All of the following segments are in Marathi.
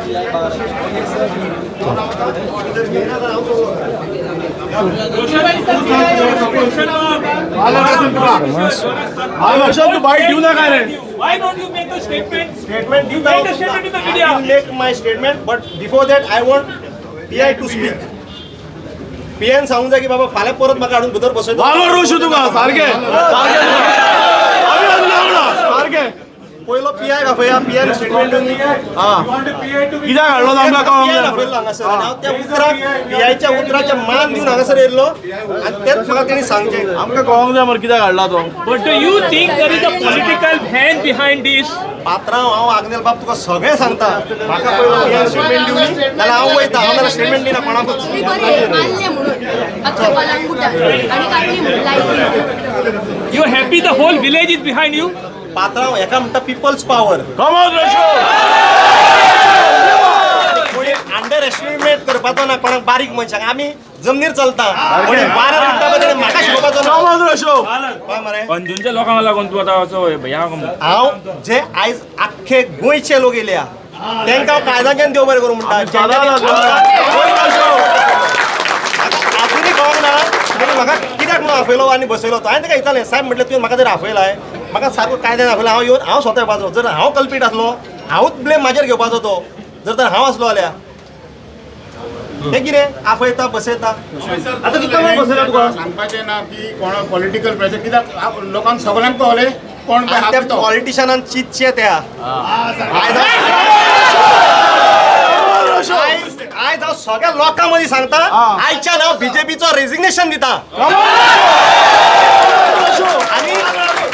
तू बाईट देऊ नका रे. Why don't you make a statement? Statement You made a statement in the I media. will make my statement, but before that I want PI to speak. PN सांगून जा की बाबा फाल्या परत म्हाका हाडून भितर बसयतो. वावर रोशू तुका सारखे सारखे पयलो PI घाफया PN स्टेटमेंट दिवन कित्याक हाडलो तो आमकां PI कळोंक घाफयल्लो हांगासर आनी हांव त्या उतराक PIच्या उतराचे मान दिवन हांगासर येयल्लो आनी तेच म्हाका तेणी सांगचें. आमकां कळोंक जाय मरे कित्याक हाडला तो. But do you think there is a political hand behind this? पात्रांव हांव आग्नेल बाब तुका सगळें सांगता. म्हाका पयलो PN स्टेटमेंट दिवनी जाल्यार हांव वयता. हांव नाल्यार स्टेटमेंट दिना कोणाकूच. मानले म्हणून अख्ख्या कलंगुटात आणि काडली म्हणून लायली. You are happy the whole village is behind you? पात्रांव हेका म्हणटा पिपल्स पावर. कमॉन रोशू. कोणी अंडर एस्टिमेट करपाचो ना कोणाक बारीक मनशाक. आमी जमनीर चलता. कोणी 12 मिनटां भितर म्हाका शिकोवपाचो ना. कमॉन रोशू. पळय मरे अंजुनच्या लोकांक लागून तू आता असं ह्या हांव जे आयज आख्खे गोंयचे लोक येयल्या तांकां हांव कायद्याच्यान देव बरें करूं म्हणटा. आजुनी कळोंक ना ताणी म्हाका कित्याक म्हणून आफयलो आनी बसयलो तो. हांवें ताका विचारलें साहेब म्हटलें तुवें म्हाका जर आफयलाय म्हाका सारको कायद्यान आफयला हांव येवन हांव स्वता येवपाचो. जर हांव कल्पीट आसलो हांवूच ब्लेम म्हाजेर घेवपाचो तो. जर तर हांव आसलो जाल्यार हें कितें आफयता बसयता. आतां कितलो वेळ बसयला तुका सांगपाचें ना की कोण पॉलिटिकल प्रेशर कित्याक लोकांक सगळ्यांक कळ्ळें कोण त्या पॉलिटिशनान चिंतचे त्या आयज हांव सगळ्या लोकां मदीं सांगता आयच्यान हांव बीजेपीचो रेजिग्नेशन दिता आनी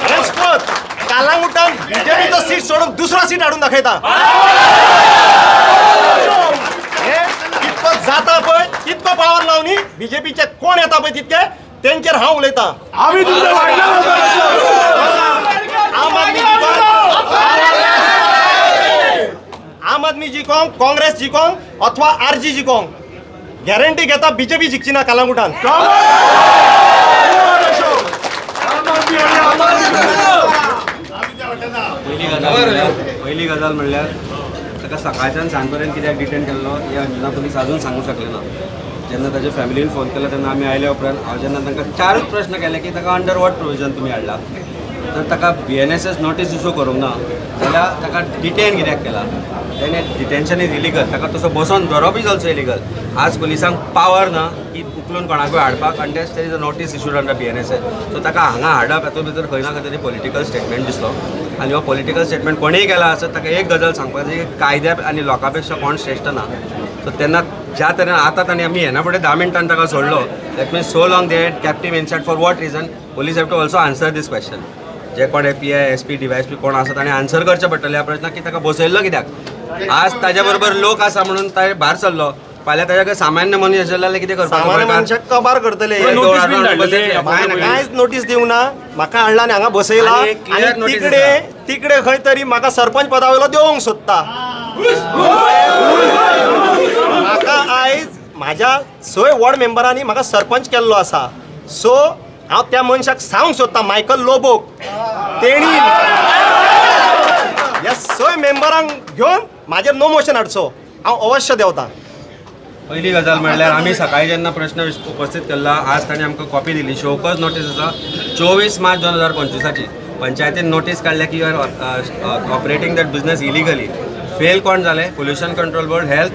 रेस्पोत कालांगुटान बीजेपीचो सीट सोडून दुसरो सीट हाडून दाखयता. हे कितको जाता पळय तितको पावर लावनी बीजेपीचे कोण येता पळय तितके तेंचेर हांव उलयतां. आमी तुमच्या वाटला आम आदमी जिकोंक काँग्रेस जिकोंक अथवा आरजी जिकोंक गॅरंटी घेता बीजेपी जिखची ना कालांगुटान. पहिली गजाल म्हणल्यार ताका सकाळच्यान सांज पर्यंत कित्याक डिटेन केल्लो हे अंजुना पुलीस अजून सांगूंक शकले ना. जेन्ना ताच्या फॅमिलीन फोन केलो तेन्ना आमी आयल्या उपरांत हांव जेन्ना तांकां 4च प्रश्न केले की ताका अंडर वॉट प्रोविजन तुमी हाडला तर ताका BNSS नोटीस इशू करूंक ना जाल्यार ताका डिटेन कित्याक केला. तेणे डिटेन्शन इज इलिगल. ताका तसो बसोन धरप इज ऑल्सो इलिगल. आज पुलिसांक पावर ना की उखलून कोणाकूय हाडपाक आनी there is a notice issued under BNSS. So ताका हांगा हाडप हातूंत भितर खंय ना खंय तरी पॉलिटिकल स्टेटमेंट दिसलो आनी हो पॉलिटिकल स्टेटमेंट कोणीय केला आसत ताका एक गजाल सांगपाची की कायद्या आनी लोकां पेक्षा कोण श्रेश्ठ ना. सो तेन्ना ज्या तरेन आतां तांणी आमी हेना फुडें 10 मिनटान ताका सोडलो that means so long they had kept him inside for what reason police have to also answer this question. जे कोण PI SP DYSP कोण आसा ताणें आन्सर करचें पडटलें ह्या प्रश्नाक की ताका बसयल्लो कित्याक. आज ताज्या बरोबर लोक आसा म्हणून ताणें भायर सरलो फाल्यां ताज्या कडेन सामान्य मनीस आसले जाल्यार कितें करपाक सामान्य मनशाक कबार करतले. कांयच नोटीस दिवं ना म्हाका हाडला आनी हांगा बसयला आनी एक clear आनी notice तिकडे खंय तरी म्हाका सरपंच पदा वयलो देवंक सोदता. म्हाका आयज म्हाज्या 6 वॉर्ड मेंबरांनी म्हाका सरपंच केल्लो आसा. सो हांव त्या मनशाक सांगूंक सोदता मायकल लोबोक तेणी ह्या 6 मेंबरांक घेवन म्हाजेर नो मोशन हाडचो. हांव अवश्य देंवतां. पहिली गजाल म्हणल्यार आमी सकाळी जेन्ना प्रश्न उपस्थित केल्ला आज ताणें आमकां कॉपी दिली शोकज नोटीस आसा 24 मार्च 2025 पंचायतीन नोटीस काडल्या की you are operating that business illegally. Fail कोण जाले pollution control board health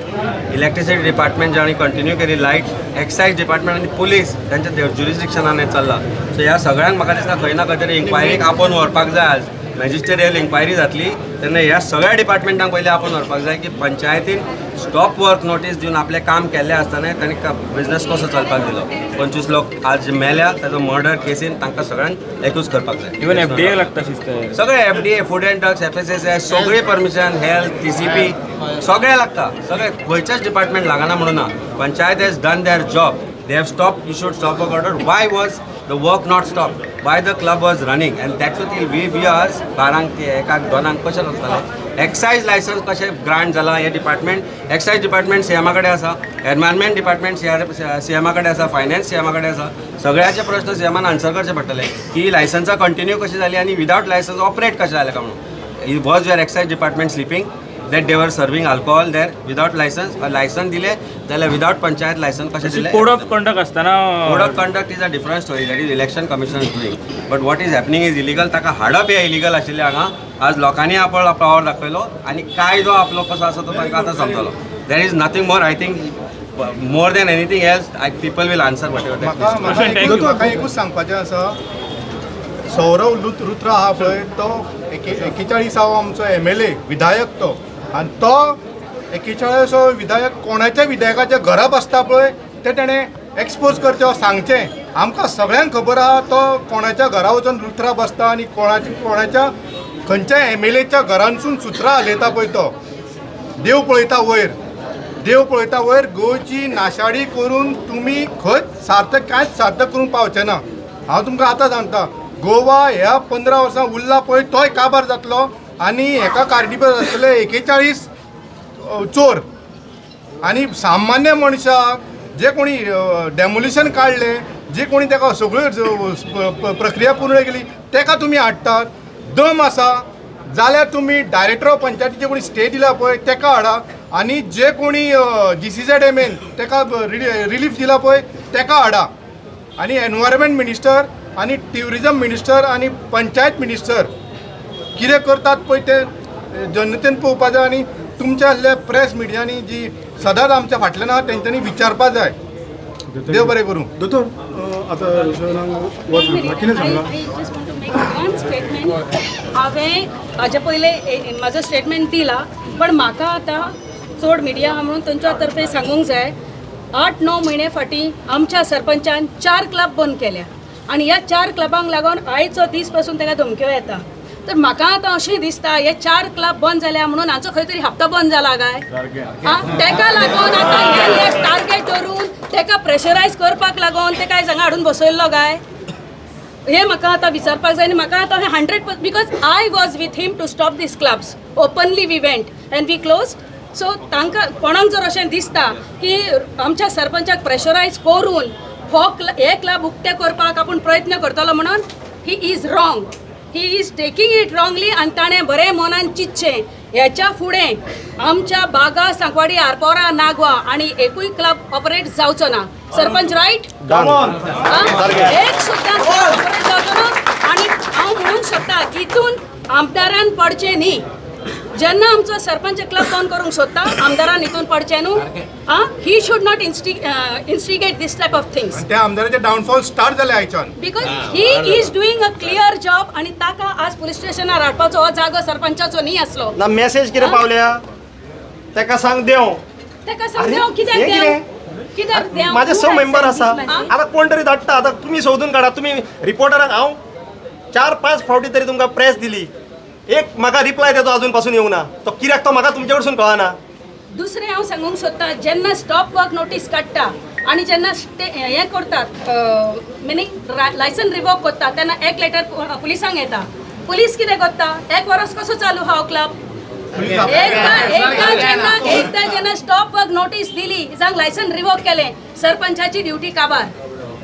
electricity department जाणी कंटिन्यू केली लायट एक्सायज डिपार्टमेंट आनी पुलीस तांच्या ज्युरिस्डिक्शनान हें चल्लां. सो ह्या सगळ्यांक म्हाका दिसता खंय ना खंय तरी इन्क्वायरीक आपोवन व्हरपाक जाय. आज मॅजिस्ट्रेरियल इन्क्वायरी जातली तेन्ना ह्या सगळ्या डिपार्टमेंटांक पयलीं आपोवन व्हरपाक जाय की पंचायतीन स्टॉप वर्क नोटीस दिवन आपलें काम केल्लें आसतना तांणी बिझनेस कसो चलपाक दिलो. 25 लोक आज मेल्या ताजो मर्डर केसीन तांकां सगळ्यांक एक्यूज करपाक जाय. इवन FDA लागता सगळे FDA food and drugs FSSAI सगळी परमिशन हेल्थ TCP सगळे लागता. सगळे खंयचेच डिपार्टमेंट लागना म्हणून ना. Panchayat has done there job. They have stopped, issued stop work order. Why was the work not stopped? Why the club was running? And that's what we viewers, बारांक ते एकाक दोनांक कशें लागताले. एक्सायज लायसन्स कशें ग्रांट जाला हे डिपार्टमेंट. एक्सायज डिपार्टमेंट CM कडेन आसा. एनवायरमेंट डिपार्टमेंट CM कडेन आसा. फायनान्स CM कडेन आसा. सगळ्याचे प्रश्न CMन आन्सर करचे पडटले की लायसन्सां कंटिन्यू कशी जाली आनी विदावट लायसन्स ऑपरेट कशें जालें काय म्हणून. Was your excise department sleeping? That they were serving alcohol there without license license दिले जाल्यार विदाउट पंचायत लायसन कशें दिले कोड ऑफ कंडक्ट असताना code of conduct is a different story that is election commission is doing but what is happening is illegal ताका हाडप हे इलिगल आशिल्लें हांगा आज लोकांनी आपलो पावर दाखयलो आनी कायदो आपलो कसो आसा तो तांकां आतां समजलो there is nothing more I think more than anything else people will answer whatever म्हाका एकूच सांगपाचें आसा सौरव रुद्र आहा पळय तो 41 आमचो MLA विधायक तो आनी तो 41 विधायक कोणाच्या विधायकाच्या घरा बसता पळय ते तेणें एक्सपोज करचें सांगचें आमकां सगळ्यांक खबर आहा तो कोणाच्या घरा वचून रुद्रा बसता आनी कोणाच्या खंयच्या MLAच्या घरांसून सुत्रां हालयता पळय तो देव पळयता वयर गोंयची नाशाडी करून तुमी खंयच कांयच सार्थक करूंक पावचे ना हांव तुमकां आतां सांगता गोवा ह्या 15 वर्सां उरला पळय तोय काबार जातलो आनी एका कार्डिबर आसतले 41 चोर आनी सामान्य मनशाक जे कोणी डेमोलिशन काडले जे कोणी ताका सगळ्यो प्रक्रिया पूर्ण केली ताका तुमी हाडटात दम आसा जाल्यार तुमी डायरेक्टर ऑफ पंचायतीचे कोणी स्टे दिला पळय ताका हाडा आनी जे कोणी GCZMN ताका रिलीफ दिला पळय ताका हाडा आनी एनवायरमेंट मिनिस्टर आनी ट्युरिजम मिनिस्टर आनी पंचायत मिनिस्टर कितें करतात पळय ते जनतेन पळोवपा जाय आनी तुमच्या आसल्या प्रेस मिडियांनी जी सदांच आमच्या फाटल्यान आहा तेंच्यांनी विचारपा जाय देव बरें करूं दोतोर आतां कितें सांगला हांवें हाजे पयले म्हाजो स्टेटमेंट दिला पण म्हाका आतां चड मिडिया आहा म्हणून तांच्या तर्फे सांगूंक जाय 8-9 म्हयने फाटीं आमच्या सरपंचान 4 क्लब बंद केल्या आनी ह्या 4 क्लबांक लागून आयचो दीस पासून ताका धमक्यो येता तर म्हाका आतां अशें दिसता हे 4 क्लब बंद जाल्या म्हणून हाचो खंय तरी हप्तो बंद जाला काय ताका लागून आतां हे टार्गेट धरून ताका प्रेशरायज करपाक लागून ते काय हांगा हाडून बसयल्लो काय हे म्हाका आतां विचारपाक जाय आनी म्हाका आतां 100% because I was with him to stop this clubs openly we went and we close so तांकां कोणाक जर अशें दिसता की आमच्या सरपंचाक प्रेशरायज करून हे क्लब उक्ते करपाक आपूण प्रयत्न करतलो म्हणून he is wrong he is taking it wrongly आनी ताणें बरें मनान चिंतचें ह्याच्या फुडें आमच्या बागा सांकवाडी आरपोरा नागवा आनी एकूय क्लब ऑपरेट जावचो ना सरपंच रायट एक सुद्दां ऑपरेट जावचो ना आनी हांव म्हणूंक शकता हितून आमदारान पडचें न्ही जेन्ना आमचो सरपंच क्लब बंद करूंक सोदता आमदारान हितून पडचें न्हू he should not instigate this type of things त्या आमदाराचे डावनफॉल स्टार्ट जाले आयच्यान because he is doing a clear job आनी ताका आज पुलीस स्टेशनार हाडपाचो हो जागो सरपंचाचो न्ही आसलो ना मेसेज कितें पावल्या ताका सांग देव ताका सांगदेव कित्याक देव माझे 6 मेंबर आसा आतां कोण तरी धाडटा आतां तुमी सोदून काडा तुमी रिपोर्टराक हांव 4-5 फावटी तरी तुमकां प्रेस दिली एक म्हाका रिप्लाय तेजो अजून पासून येवंक ना तो कित्याक तो म्हाका तुमचे कडसून कळना दुसरें हांव सांगूंक सोदतां जेन्ना स्टॉप वर्क नोटीस काडटा आनी जेन्ना हें करतात मिनींग लायसन रिवोक करता तेन्ना एक लेटर पुलिसांक येता पुलीस कितें करता 1 वरस कसो चालू हा क्लब एकदा जेन्ना स्टॉप वर्क नोटीस दिली जांक लायसन रिवोक केलें सरपंचाची ड्युटी काबार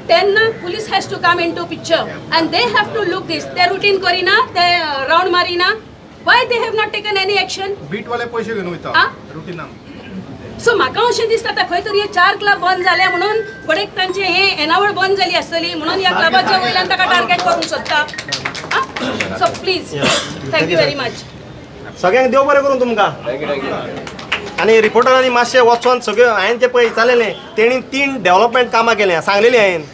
तेन्ना police has to come in to picture and they have to look दीस ते रुटीन करिना ते राउंड मारिना why they have not taken any action बीटवाले पयशे घेवन वयता रुटीनाक सो म्हाका अशें दिसता खंय तरी हे 4 क्लब बंद जाले म्हणून फुडें तांचे हे येणावळ बंद जाली आसतली म्हणून ह्या क्लबाच्या वयल्यान ताका टार्गेट करूंक सोदता so please thank you very much सगळ्यांक देव बरें करूं तुमकां आनी रिपोर्टरांनी मातशें वचोन सगळें हांवें जें पळय चाललेलें तेणी 3 डेव्हलपमेंट कामां केल्या सांगलेलीं हांवें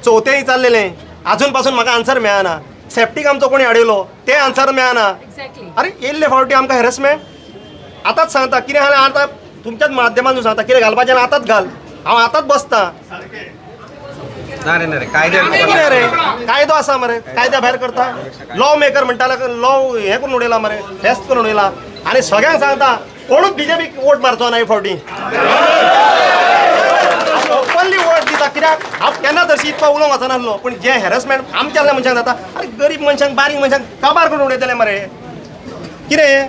4थेंय चाललेलें आजून पासून म्हाका आन्सर मेळना सेफ्टीक आमचो कोणी हाडयलो ते आन्सर मेळना अरे येयल्ले फावटी आमकां हॅरेसमेंट आतांच सांगता कितें जालें आतां तुमच्याच माध्यमांतून सांगता कितें घालपाचें आतांच घाल हांव आतांच बसतां ना रे कायदे कितें रे कायदो आसा मरे कायद्या भायर करता लॉ मेकर म्हणटाले लॉ हें करून उडयला मरे फेस्त करून उडयला आनी सगळ्यांक सांगता कोणूच BJPक वोट मारचो ना हे फावटी ओपनली वोट दिता कित्याक हांव केन्ना तशी इतको उलोवंक वचनासलो पूण जे हॅरेसमेंट आमच्या मनशांक जाता अरे गरीब मनशांक बारीक मनशांक काबार करून उडयतले मरे कितें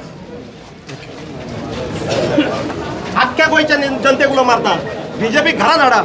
आख्ख्या गोंयच्या जनतेक उलो मारता BJPक घरांत हाडा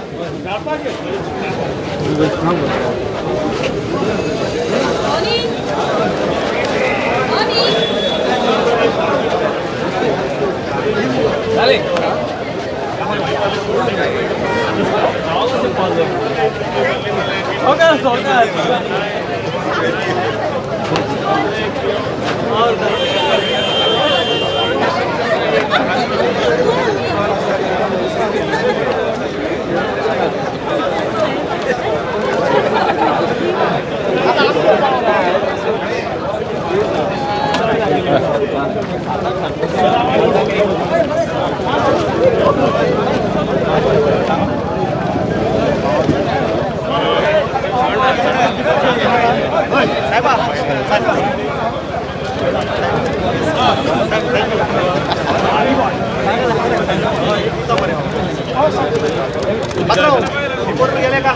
रिपोर्टर गेले का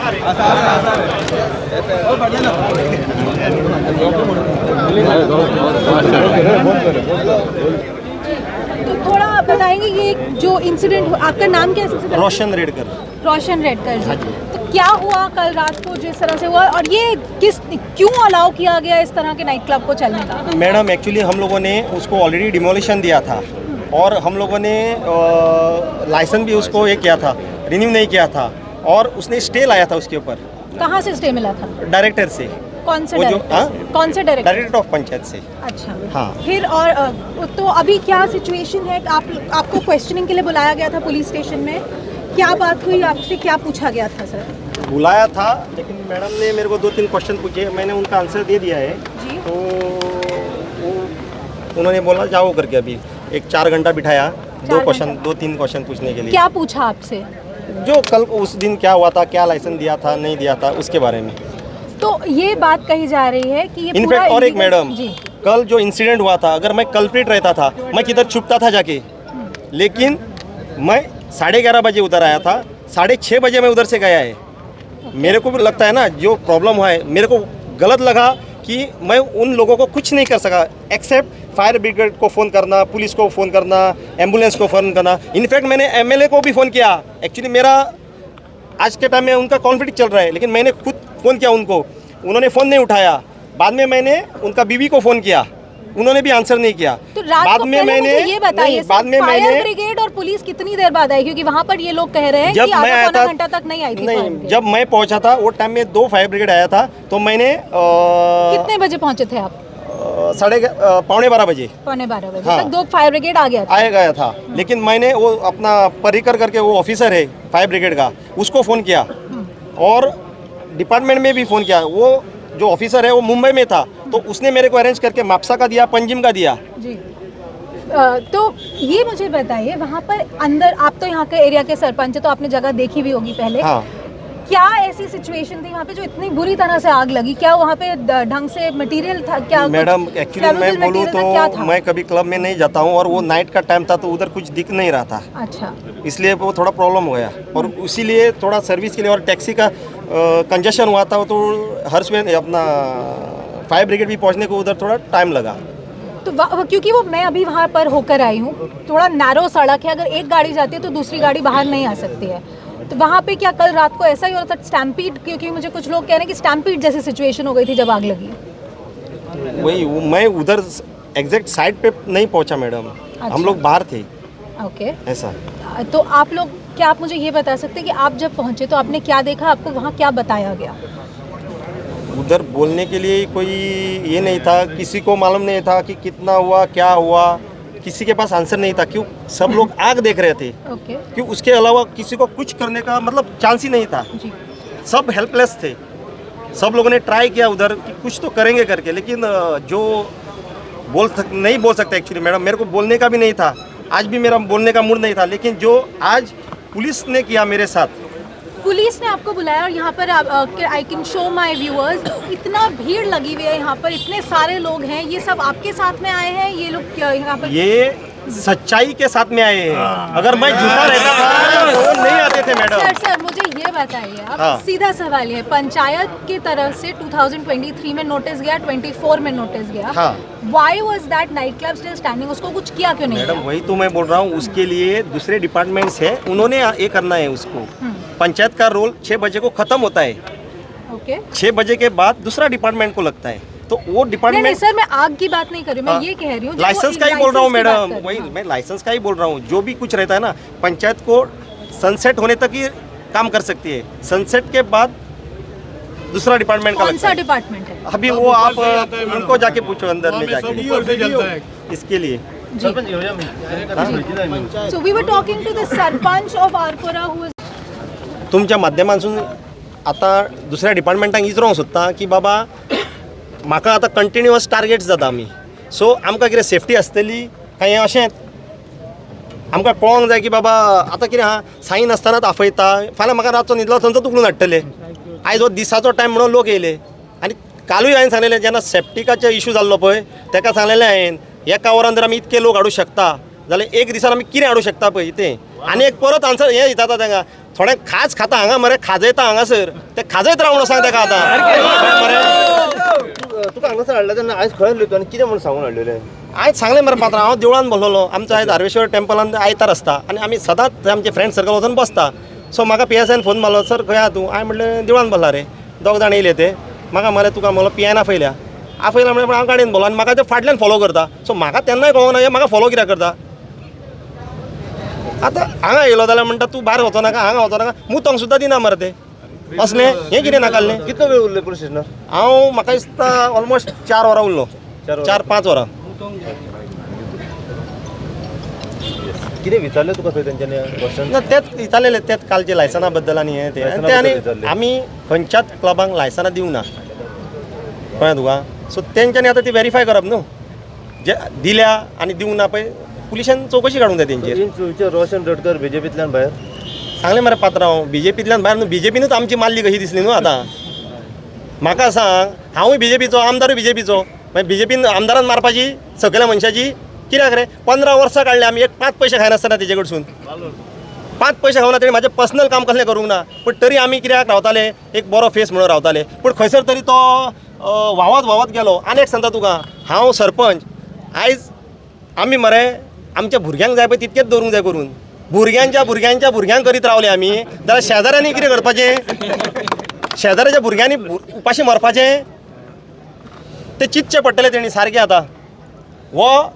तो थोड़ा आप बताएंगे ये जो इंसिडेंट, आपका नाम क्या है? रोशन रेडकर। रोशन रेडकर जी। तो क्या हुआ कल रात को जिस तरह से हुआ, और ये क्यों अलाउ किया गया इस तरह के नाइट क्लब को चलने का? मैडम एक्चुअली हम लोगों ने उसको ऑलरेडी डिमोलिशन दिया था और हम लोगों ने लाइसेंस भी उसको ये किया था, रिन्यू नहीं किया था, और उसने स्टे लाया था उसके ऊपर। कहाँ से स्टे मिला था? डायरेक्टर से। कौन से वो जो डायरेक्टर? कौन से डायरेक्टर? डायरेक्टर ऑफ पंचायत से। अच्छा। हाँ। फिर और तो अभी क्या सिचुएशन है? आपको क्वेश्चनिंग के लिए बुलाया गया था पुलिस स्टेशन में, क्या बात हुई, आपसे क्या पूछा गया था सर? बुलाया था, लेकिन मैडम ने मेरे को 2-3 क्वेश्चन पूछे, मैंने उनका आंसर दे दिया है जी। तो वो उन्होंने बोला जाओ करके अभी 4 घंटा बिठाया 2-3 क्वेश्चन पूछने के लिए। क्या पूछा आपसे? जो कल उस दिन क्या हुआ था, क्या लाइसेंस दिया था नहीं दिया था उसके बारे में। तो ये बात कही जा रही है कि ये इनफैक्ट और एक मैडम, जी, कल जो इंसिडेंट हुआ था, अगर मैं कल्प्रिट रहता था मैं किधर छुपता था जाके, लेकिन मैं 11:30 बजे उधर आया था, 6:30 बजे मैं उधर से गया है। मेरे को भी लगता है ना जो प्रॉब्लम हुआ है, मेरे को गलत लगा कि मैं उन लोगों को कुछ नहीं कर सका एक्सेप्ट फायर ब्रिगेड को फ़ोन करना, पुलिस को फ़ोन करना, एम्बुलेंस को फ़ोन करना। इनफैक्ट मैंने एमएलए को भी फ़ोन किया। एक्चुअली मेरा आज के टाइम में उनका कॉन्फ्लिक्ट चल रहा है, लेकिन मैंने खुद फ़ोन किया उनको, उन्होंने फ़ोन नहीं उठाया। बाद में मैंने उनका बीवी को फ़ोन किया, उन्होंने भी आंसर नहीं किया। तो रात बाद को में पहले मैंने मुझे ये बताइए, बाद में फायर मैंने ब्रिगेड और पुलिस कितनी देर बाद आई? क्योंकि वहाँ पर ये लोग कह रहे हैं जब कि मैं आया आधा था घंटा तक नहीं आई थी। नहीं, जब मैं पहुंचा था वो टाइम में 2 फायर ब्रिगेड आया था, तो मैंने कितने बजे पहुंचे थे आप? 12:30 बजे 12:15 बजे हाँ। तक 2 फायर ब्रिगेड आ गया था। आया गया था। लेकिन मैंने वो अपना परिकर करके वो ऑफिसर है फायर ब्रिगेड का, उसको फ़ोन किया और डिपार्टमेंट में भी फ़ोन किया। वो जो ऑफिसर है वो मुंबई में था, तो उसने मेरे को अरेंज करके मापसा का दिया, पंजिम का दिया जी। तो ये मुझे बताइए, वहाँ पर अंदर, आप तो यहाँ के एरिया के सरपंच है तो आपने जगह देखी भी होगी पहले। हाँ। क्या ऐसी सिचुएशन थी वहाँ पे जो इतनी बुरी तरह से आग लगी? क्या वहाँ पे ढंग से मटेरियल था क्या? मैडम एक्चुअली मैं बोलूँ तो मैं कभी क्लब में नहीं जाता हूँ और वो नाइट का टाइम था तो उधर कुछ दिख नहीं रहा था। अच्छा। इसलिए वो थोड़ा प्रॉब्लम हो गया और इसीलिए थोड़ा सर्विस के लिए और टैक्सी का कंजेशन हुआ था, तो हर्ष में अपना फायर ब्रिगेड भी पहुंचने को उधर थोड़ा टाइम लगा। तो क्योंकि वो मैं अभी वहाँ पर होकर आई हूँ, थोड़ा नैरो सड़क है, अगर एक गाड़ी जाती है तो दूसरी गाड़ी बाहर नहीं आ सकती है। तो वहाँ पे क्या कल रात को ऐसा ही हो रहा था स्टैम्पीड? क्योंकि मुझे कुछ लोग कह रहे हैं कि स्टैम्पीड जैसी सिचुएशन हो गई थी जब आग लगी। वही मैं उधर एग्जैक्ट साइड पे नहीं पहुंचा मैडम। अच्छा। हम लोग बाहर थे। ओके। ऐसा। तो आप लोग, क्या आप मुझे ये बता सकते हैं कि आप जब पहुँचे तो आपने क्या देखा, आपको वहाँ क्या बताया गया? उधर बोलने के लिए कोई ये नहीं था, किसी को मालूम नहीं था कि कितना हुआ क्या हुआ, किसी के पास आंसर नहीं था। क्यों? सब लोग आग देख रहे थे। ओके। क्यों? उसके अलावा किसी को कुछ करने का मतलब चांस ही नहीं था। जी। सब हेल्पलेस थे। सब लोगों ने ट्राई किया उधर कि कुछ तो करेंगे करके, लेकिन जो नहीं बोल सकते एक्चुअली मैडम, मेरे को बोलने का भी नहीं था, आज भी मेरा बोलने का मूड नहीं था, लेकिन जो आज पुलिस ने किया मेरे साथ। पुलिस ने आपको बुलाया और यहाँ पर I can show my viewers, इतना भीड़ लगी हुई है यहाँ पर, इतने सारे लोग हैं, ये सब आपके साथ में आए हैं? ये लोग यहाँ पर ये सच्चाई के साथ में आए हैं। अगर मैं झूठा रहता था तो नहीं आते थे मैडम। सर मुझे ये बताइए आप, हाँ। सीधा सवाल है, पंचायत की तरफ से 2023 में नोटिस गया, 24 में नोटिस गया। हाँ। व्हाई वाज that Knight club still standing? उसको कुछ किया क्यों नहीं? मैडम वही तो मैं बोल रहा हूँ, उसके लिए दूसरे डिपार्टमेंट्स है, उन्होंने ये करना है उसको। पंचायत का रोल 6 बजे को खत्म होता है। ओके। 6 बजे के बाद दूसरा डिपार्टमेंट को लगता है। तो वो नहीं नहीं डिपार्टमेंट सर, मैं आग की बात नहीं कर रही हूँ, मैं ये कह रही हूँ जो लाइसेंस वो का ही बोल रहा हूँ लाइसेंस की बात मैडम, कर रही वही हूँ। मैं लाइसेंस का ही बोल रहा हूँ। जो भी कुछ रहता है ना, पंचायत को सनसेट होने तक ही काम कर सकती है, सनसेट के बाद दूसरा डिपार्टमेंट का कौन लगता सा है। डिपार्टमेंट है? अभी वो आप उनको जाके पूछो अंदर में जाके से चलता है इसके लिए। So we were talking to the Sarpanch of Arpura who is तुमच्या माध्यमांसून आता दुसऱ्या डिपार्टमेंटाक विचारूंक सोदता की बाबा म्हाका आतां कंटिन्युअस टार्गेट्स जाता आमी, सो आमकां कितें सेफ्टी आसतली काय हें अशेंच आमकां कळोंक जाय की बाबा आतां कितें आहा, सायन आसतनाच आफयता, फाल्यां म्हाका रातचो न्हिदलो थंयचो तुकडून हाडटले, आयज हो दिसाचो टायम म्हणून लोक येयले। आनी कालूय हांवें सांगलेलें जेन्ना सेप्टिकाचो इशू जाल्लो पळय तेका सांगलेलें हांवें एका वरान जर आमी इतके लोक हाडूं शकता जाल्यार एक दिसान आमी कितें हाडूं शकता पळय तें। आनी एक परत आन्सर हें दिता तांकां, थोडे खाज खाता हांगा मरे, खाजयता हांगासर, ते खाजयत राव म्हणून सांग ताका आतां मरे। तुका हांगासर हाडला तेन्ना आयज खंय हाडलो आनी कितें म्हणून सांगून हाडलेलें? आयज सांगलें मरे पात्रांव, हांव देवळान बसलोलो, आमचो आयज धारवेश्वर टेंपलान आयतार आसता आनी आमी सदांच थंय आमचे फ्रेंड सर्कल वचून बसता। सो म्हाका PSN फोन मारलो, सर खंय आहा तूं? हांवें म्हणलें देवळान बसला रे, दोग जाण येयले ते म्हाका मरे तुका म्हणलो PN आपयल्या म्हणल्यार हांव गाडयेन बसलो आनी म्हाका ते फाटल्यान फॉलो करता। सो म्हाका तेन्नाय कळोंक ना हे म्हाका फॉलो कित्याक करता। आतां हांगा येयलो जाल्यार म्हणटा तूं भायर वचो नाका, हांगा वचो नाका, मुतोंक सुद्दां दिना मरे ते असलें, हें कितें नाकाल्लें? कितलो वेळ उरलो पुलीस स्टेशनार? हांव म्हाका दिसता ऑलमोस्ट 4 वरां उरलो, 4-5 वरां। कितें विचारलें तुका थंय तेंच्यांनी क्वेश्चन? ना तेच विचारलेले, तेच कालचे लायसना बद्दल आनी हें तें आनी आमी खंयच्याच क्लबांक लायसनां दिवंक ना, कळ्ळें तुका? सो तेंच्यांनी आतां ती व्हेरीफाय करप न्हू, जे दिल्या आनी दिवंक ना पळय, पुलिशेन चवकशी काडूंक जाय तेंचेर। रोशन रडकर BJPंतल्यान भायर सांगलें मरे पात्रांव, BJPंतल्यान भायर न्हू, BJPनूच आमची मारली कशी दिसली न्हू आतां। म्हाका सांग, हांवूय BJPचो, आमदारूय BJPचो, मागीर BJPन आमदारान मारपाची सकयल्या मनशाची कित्याक रे? 15 वर्सां काडले आमी, एक 5 पयशे खायनासतना तेजे कडसून, 5 पयशे खावना, तेणी म्हाजें पर्सनल काम कसलें करूंक ना, पूण तरी आमी कित्याक रावताले, एक बरो फेस म्हणून रावताले। पूण खंयसर तरी तो व्हांवत गेलो। आनी एक सांगता तुका, हांव सरपंच, आयज आमी मरे आमच्या भुरग्यांक जाय पळय तितकेच दवरूंक जाय करून, भुरग्यांक करीत रावले आमी जाल्यार शेजाऱ्यांनी कितें करपाचें? शेजाऱ्याच्या भुरग्यांनी उपाशी मरपाचें? ते चिंतचें पडटलें तेणी सारकें। आतां हो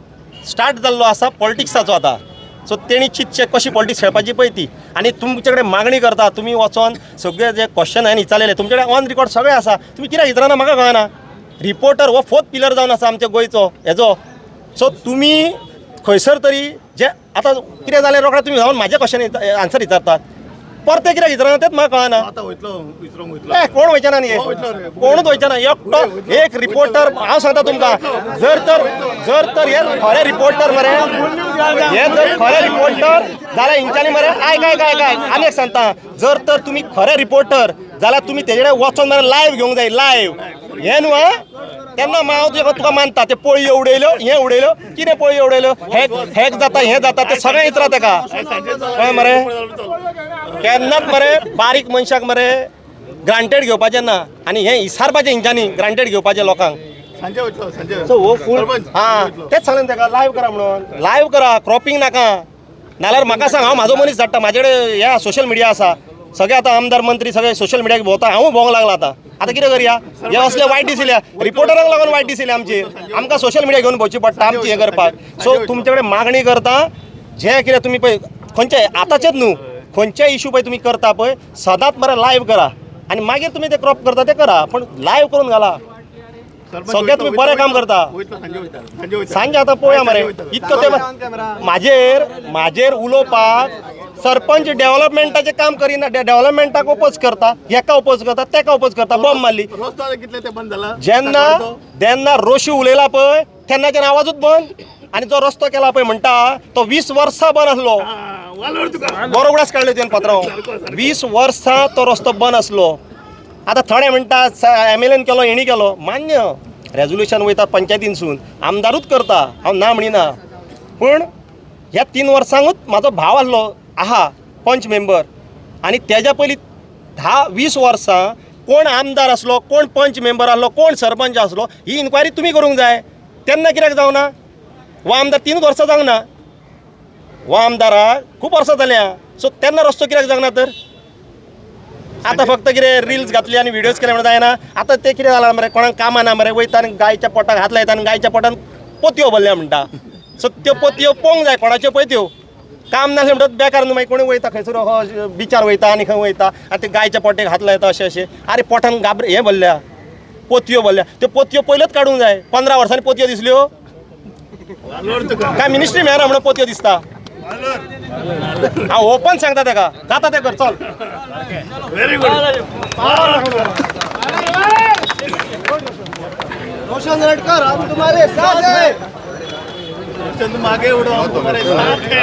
स्टार्ट जाल्लो आसा पॉलिटिक्साचो आतां, सो तेणी चिंतचें कशी पॉलिटिक्स खेळपाची पळय ती। आनी तुमचे कडेन मागणी करता, तुमी वचोन सगळे जे क्वेश्चन हांवें विचारलेले तुमचे कडेन ऑन रिकॉर्ड सगळें आसा, तुमी कित्याक विचारना म्हाका कळना। रिपोर्टर हो 4th पिलर जावन आसा आमच्या गोंयचो हेजो, सो तुमी खंयसर तरी जे आतां कितें जालें रोखडें तुमी जावन म्हाजे क्वेश्चन आन्सर विचारतात, परते कित्याक विचारना तेंच म्हाका कळना। आतां वयतलो विचारूंक वयतलो कोण वयचना न्ही, कोणूच वयचना, एकटो एक रिपोर्टर। हांव सांगता तुमकां, जर तर हे खरे रिपोर्टर मरे, हे जर खरे रिपोर्टर जाल्यार हिंच्यांनी मरे आयक आनी एक सांगता, जर तर तुमी खरे रिपोर्टर जाल्यार तुमी तेजे कडेन वचोन मरे लायव्ह घेवंक जाय, लायव्ह हें न्हू आं। तेन्ना हांव तुका मानता, ते पोळयो उडयल्यो, हें उडयल्यो, कितें पोळयो उडयल्यो, हॅक जाता, हें जाता, तें सगळें इतरा ताका कळ्ळें मरे। केन्नाच मरे बारीक मनशाक मरे ग्रांटेड घेवपाचें ना, आनी हें इसारपाचें हिंच्यांनी ग्रांटेड घेवपाचें लोकांक। सांजे वयतलो सांजे। सो हो फूल हां तेच सांगलें ताका, लायव्ह करा म्हणून, लायव्ह करा, क्रॉपिंग नाका, नाल्यार म्हाका सांग, हांव म्हाजो मनीस धाडटा, म्हाजे कडेन ह्या सोशल मिडिया आसा, सगळे आतां आमदार मंत्री सगळे सोशल मिडियाक भोंवता, हांवूय भोंवंक लागला आतां कितें करया? हे असले वायट दिसल्या रिपोर्टरांक लागून वायट दिसले आमचेर, आमकां सोशल मिडिया घेवन भोंवची पडटा आमची हें करपाक। सो तुमचे कडेन मागणी करता, जें कितें तुमी पळय खंयचे आतांचेच न्हू, खंयचे इशू पळय तुमी करता पळय सदांच मरे लायव्ह करा, आनी मागीर तुमी ते क्रॉप करता ते करा, पण लायव्ह करून घाला। सगळे तुम्ही बरें काम करता, सांगे आतां पळोवया मरे, इतको ते म्हाजेर उलोवपाक सरपंच डेव्हलपमेंटाचें काम करिना, डेव्हलपमेंटाक ओपोज करता, हेका ओपोज करता, तेका ओपोज करता, बॉम्ब मारली। कितले ते बंद जाला जेन्ना रोशी उलयला पळय तेन्नाच्यान आवाजूच बंद, आनी जो रस्तो केला पळय म्हणटा तो 20 वर्सां बंद आसलो, बरो उगडास काडले तुवें पात्रांव, 20 वर्सां तो रस्तो बंद आसलो। आतां थोडे म्हणटा MLAन केलो, हेणी केलो, मान्य, रेजोल्युशन वयता पंचायतीनसून, आमदारूच करता, हांव ना म्हणिना, पूण ह्या 3 वर्सांकूच म्हाजो भाव आसलो आहा पंच मेंबर, आनी तेज्या पयलीं 10-20 वर्सां कोण आमदार आसलो, कोण पंच मेंबर आसलो, कोण सरपंच आसलो, ही इन्क्वायरी तुमी करूंक जाय। तेन्ना कित्याक जावना? हो आमदार 3 वर्सां जावंक ना, हो आमदाराक खूब वर्सां जाल्या, सो तेन्ना रस्तो कित्याक जावना? तर आतां फक्त कितें रिल्स घातली आनी व्हिडियोज केले म्हणून जायना आतां ते कितें जालां मरे कोणाक कामां ना मरे वयता आनी गायच्या पोटाक हात लायता आनी गायच्या पोटान पोतयो भरल्या म्हणटा सो त्यो पोतयो पळोवंक जाय कोणाच्यो पळय त्यो काम नासलें म्हणटच बेकार न्हू मागीर कोणी वयता खंयसर बिचार वयता आनी खंय वयता आनी ते गायच्या पोट्याक हात लायता अशें आरे पोटान हें भरल्या पोतयो भरल्या त्यो पोतयो पयलेच काडूंक जाय 15 वर्सांनी पोतयो दिसल्यो काय मिनिस्ट्री मेळना म्हणून पोतयो दिसता हांव ओपन सांगता ताका जाता तें कर चल व्हेरी गुड रोशन रडकर हम तुम्हारे साथ हैं चंद मागे उडो तुम्हारे साथ है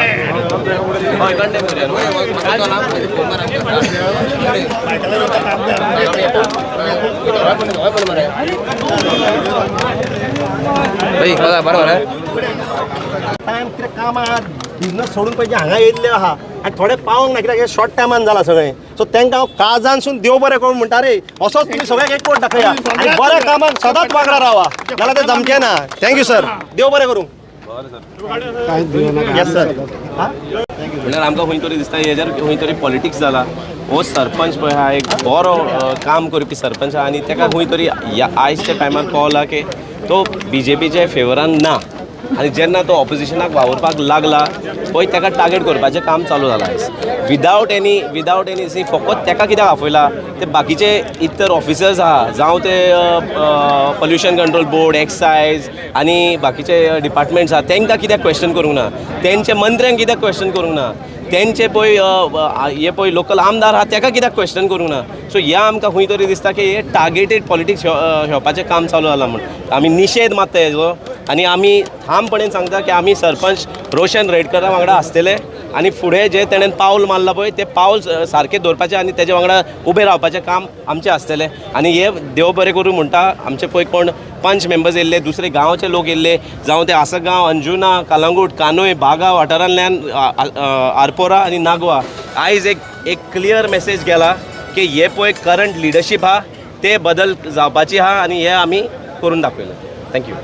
टायम कितें काम आहा बिजनस सोडून पयलीं हांगा येयल्ले आहा आनी थोडे पावोंक ना कित्याक हे शॉर्ट टायमान जालां सगळें सो तांकां हांव काळजानसून देव बरें करून म्हणटा रे असोच तुमी सगळ्याक एकवट दाखया आनी बऱ्या कामाक सदांच वांगडा रावा नाल्यार तें जमचें ना थँक्यू सर देव बरें करूं येस सर म्हणल्यार आमकां खंय तरी दिसता हेजेर खंय तरी पॉलिटिक्स जाला हो सरपंच पळय हा एक बरो काम करपी सरपंच आहा आनी ताका खंय तरी आयजच्या टायमार कळला की तो BJPचे फेवरान ना आनी जेन्ना तो ऑपोजिशनाक वावरपाक लागला पळय ताका टार्गेट करपाचें काम चालू जालां आयज विदावट एनी सी फकत ताका कित्याक आफयला ते बाकीचे इतर ऑफिसर्स आहा जावं ते पोल्युशन कंट्रोल बोर्ड एक्सायज आनी बाकीचे डिपार्टमेंट्स आहा तांकां कित्याक क्वेश्चन करूंक ना तेंचे मंत्र्यांक कित्याक क्वेश्चन करूंक ना तेंचे पळय हे पळय लोकल आमदार आहा ताका कित्याक क्वेश्चन करूंक ना सो ह्या आमकां खंय तरी दिसता की हे टार्गेटेड पॉलिटिक्स घेवपाचें काम चालू जालां म्हण आमी निशेध मारता हेजो आनी आमी ठामपणेन सांगता की आमी सरपंच रोशन रेडकरा वांगडा आसतले आनी फुडें जें तेणें पावल मारलां पळय तें पावल सारकें दवरपाचें आनी तेजे वांगडा उबें रावपाचें काम आमचें आसतलें आनी हे देव बरें करूं म्हणटा आमचे पळय कोण पंच मेंबर्स येयल्ले दुसरे गांवचे लोक येयल्ले जावं ते आसगांव अंजुना कलंगूट कानोय बागा वाठारांतल्यान आरपोरा आनी नागवा आयज एक क्लियर मेसेज गेला की हे पळय करंट लिडरशीप आहा ते बदल जावपाची आहा आनी हे आमी करून दाखयलें थँक्यू